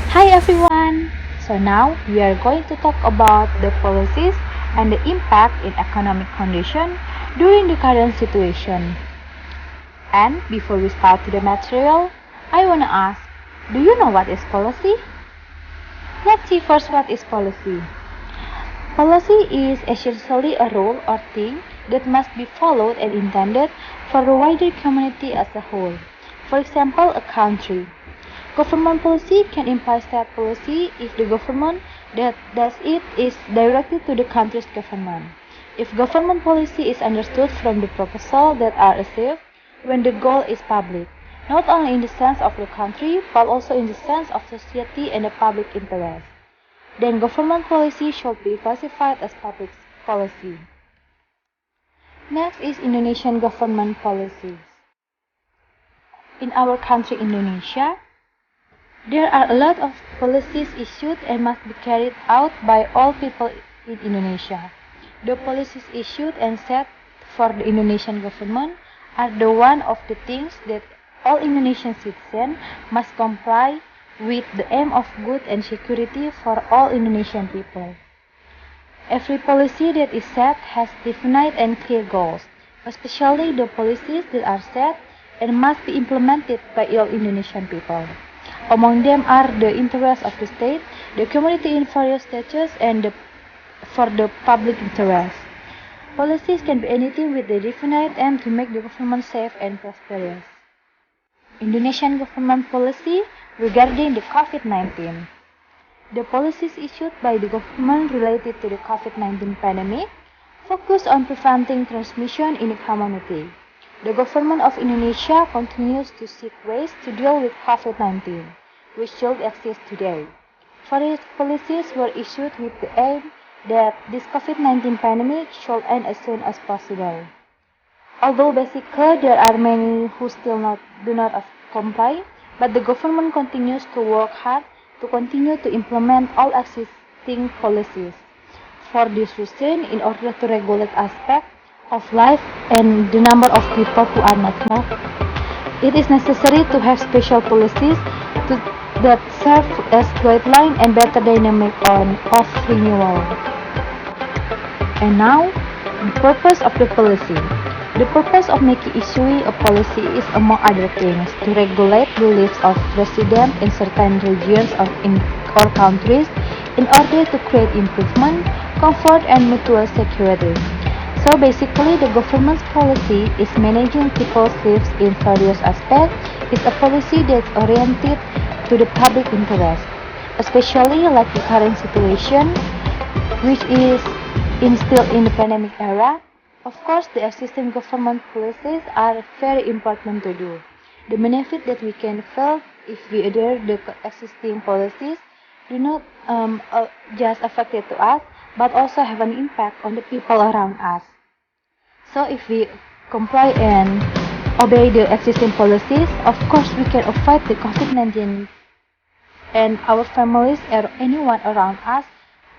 Hi everyone! So now we are going to talk about the policies and the impact in economic condition during the current situation. And before we start to the material, I want to ask, do you know what is policy? Let's see first what is policy. Policy is essentially a rule or thing that must be followed and intended for the wider community as a whole. For example, a country. Government policy can imply state policy if the government that does it is directed to the country's government. If government policy is understood from the proposals that are achieved when the goal is public, not only in the sense of the country but also in the sense of society and the public interest, then government policy should be classified as public policy. Next is Indonesian government policies. In our country Indonesia, there are a lot of policies issued and must be carried out by all people in Indonesia. The policies issued and set for the Indonesian government are the one of the things that all Indonesian citizens must comply with the aim of good and security for all Indonesian people. Every policy that is set has definite and clear goals, especially the policies that are set and must be implemented by all Indonesian people. Among them are the interests of the state, the community in various stages, and for the public interest. Policies can be anything with the definite aim to make the government safe and prosperous. Indonesian government policy regarding the COVID-19. The policies issued by the government related to the COVID-19 pandemic focus on preventing transmission in the community. The government of Indonesia continues to seek ways to deal with COVID-19, which still exists today. Various policies were issued with the aim that this COVID-19 pandemic should end as soon as possible. Although basically there are many who still do not comply, but the government continues to work hard to continue to implement all existing policies. For this reason, in order to regulate aspects of life and the number of people who are not moved, it is necessary to have special policies that serve as guideline and better dynamic of renewal. And now, the purpose of the policy. The purpose of making issuing a policy is, among other things, to regulate the lives of residents in certain regions or countries in order to create improvement, comfort, and mutual security. So basically, the government's policy is managing people's lives in various aspects. It's a policy that's oriented to the public interest, especially like the current situation, which is still in the pandemic era. Of course, the existing government policies are very important to do. The benefit that we can feel if we adhere the existing policies do not just affect it to us, but also have an impact on the people around us. So if we comply and obey the existing policies, of course we can avoid the COVID-19 and our families or anyone around us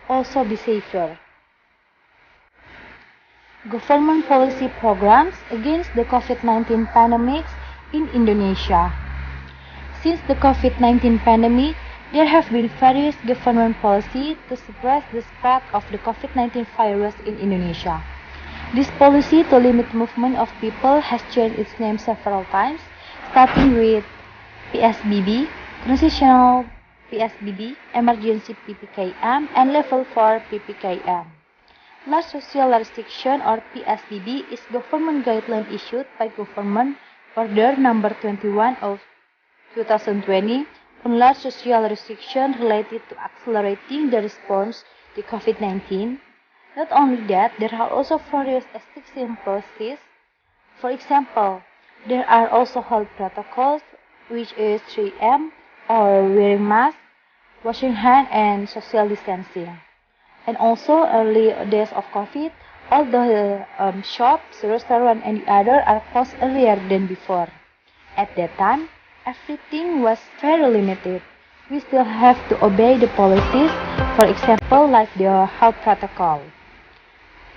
also be safer. Government policy programs against the COVID-19 pandemic in Indonesia. Since the COVID-19 pandemic, there have been various government policies to suppress the spread of the COVID-19 virus in Indonesia. This policy to limit movement of people has changed its name several times, starting with PSBB, Transitional PSBB, Emergency PPKM, and Level 4 PPKM. Large Social Restriction or PSBB is government guideline issued by Government Order Number 21 of 2020 on large social restriction related to accelerating the response to COVID-19. Not only that, there are also various restriction policies. For example, there are also health protocols, which is 3M, or wearing masks, washing hands, and social distancing. And also, early days of COVID, all the shops, restaurants, and the other are closed earlier than before. At that time, everything was very limited. We still have to obey the policies, for example, like the health protocol.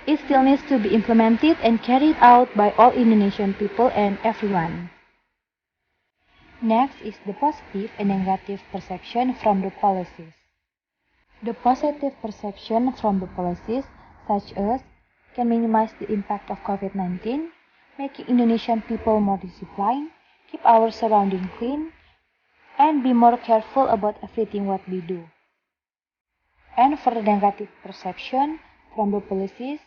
It still needs to be implemented and carried out by all Indonesian people and everyone. Next is the positive and negative perception from the policies. The positive perception from the policies, such as, can minimize the impact of COVID-19, making Indonesian people more disciplined, keep our surroundings clean, and be more careful about everything what we do. And for the negative perception from the policies,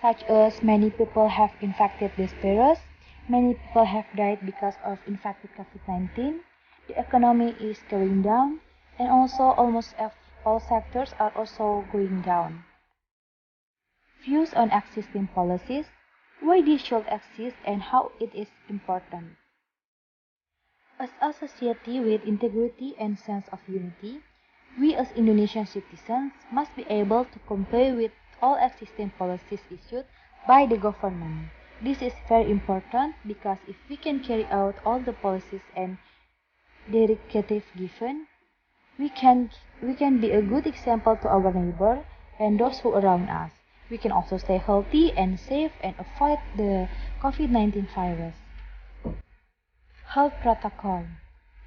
such as many people have infected this virus, many people have died because of infected COVID-19, the economy is going down, and also almost all sectors are also going down. Views on existing policies, why they should exist and how it is important. As a society with integrity and sense of unity, we as Indonesian citizens must be able to comply with all existing policies issued by the government. This is very important because if we can carry out all the policies and directives given, we can be a good example to our neighbor and those who around us. We can also stay healthy and safe and avoid the COVID-19 virus. Health protocol.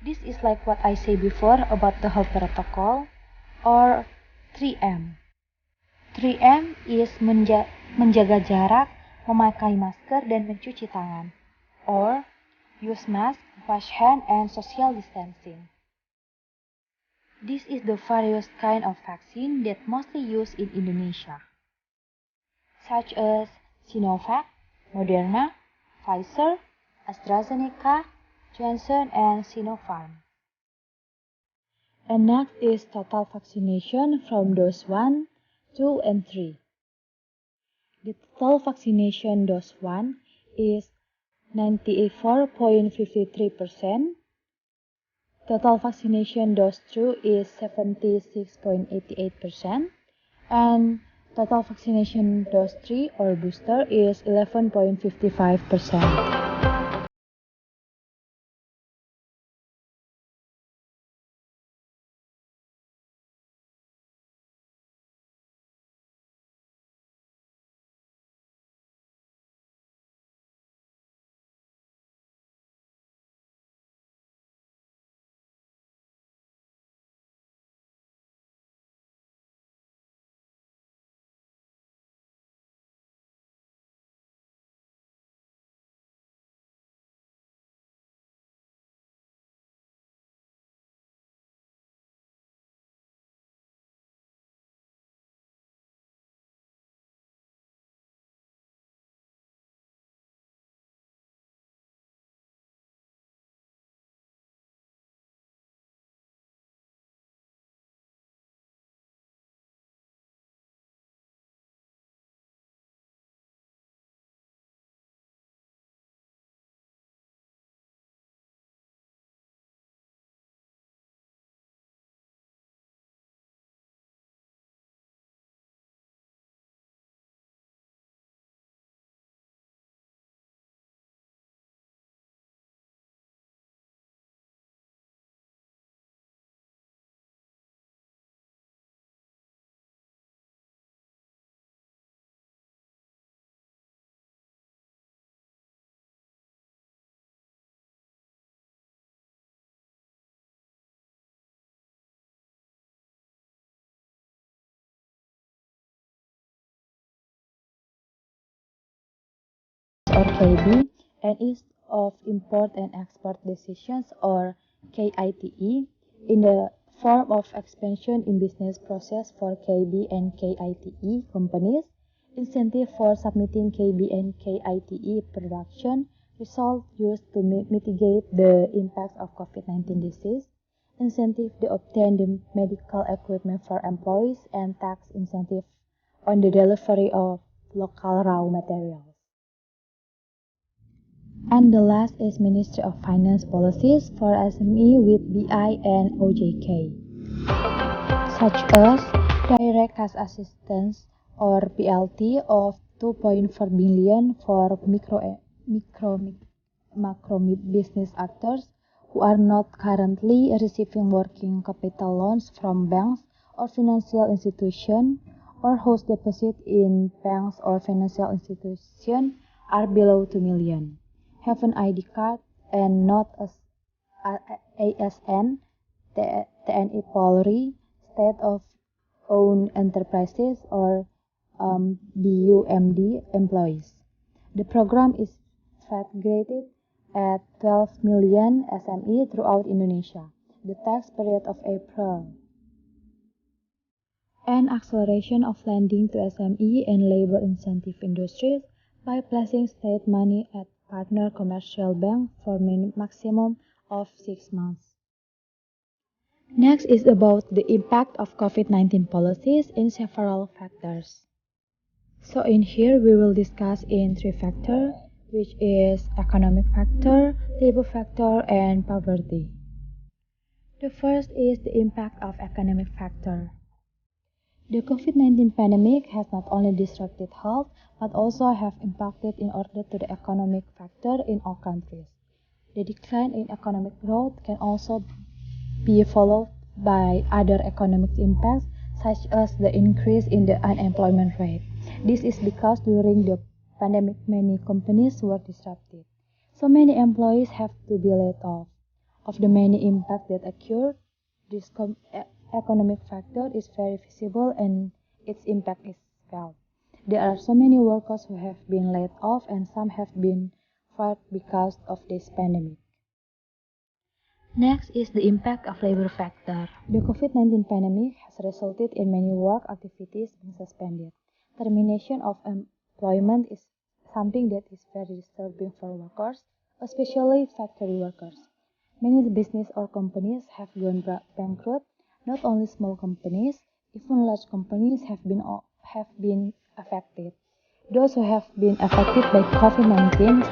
This is like what I said before about the health protocol or 3M. 3M is menjaga jarak, memakai masker dan mencuci tangan, or use mask, wash hand and social distancing. This is the various kind of vaccine that mostly used in Indonesia, such as Sinovac, Moderna, Pfizer, AstraZeneca, Johnson, and Sinopharm. And next is total vaccination from dose 1, 2, and 3. The total vaccination dose 1 is 94.53%. Total vaccination dose 2 is 76.88%. And total vaccination dose 3 or booster is 11.55%. Or KB, and is of import and export decisions or KITE in the form of expansion in business process for KB and KITE companies, incentive for submitting KB and KITE production result used to mitigate the impacts of COVID-19 disease, incentive to obtain the medical equipment for employees, and tax incentive on the delivery of local raw materials. And the last is Ministry of Finance policies for SME with BI and OJK, such as direct cash assistance or BLT of 2.4 billion for macro business actors who are not currently receiving working capital loans from banks or financial institutions, or whose deposit in banks or financial institutions are below 2 million. Have an ID card and not a ASN, TNI Polri, state-owned enterprises, or BUMD employees. The program is targeted at 12 million SME throughout Indonesia. The tax period of April and acceleration of lending to SME and labor incentive industries by placing state money at partner commercial bank for a maximum of 6 months. Next is about the impact of COVID-19 policies in several factors. So in here we will discuss in 3 factors, which is economic factor, labor factor, and poverty. The first is the impact of economic factor. The COVID-19 pandemic has not only disrupted health, but also have impacted in order to the economic factor in all countries. The decline in economic growth can also be followed by other economic impacts, such as the increase in the unemployment rate. This is because during the pandemic, many companies were disrupted. So many employees have to be laid off. Of the many impacts that occurred, this economic factor is very visible and its impact is felt. There are so many workers who have been laid off and some have been fired because of this pandemic. Next is the impact of labor factor. The COVID-19 pandemic has resulted in many work activities being suspended. Termination of employment is something that is very disturbing for workers, especially factory workers. Many businesses or companies have gone bankrupt. Not only small companies, even large companies have been affected. Those who have been affected by COVID-19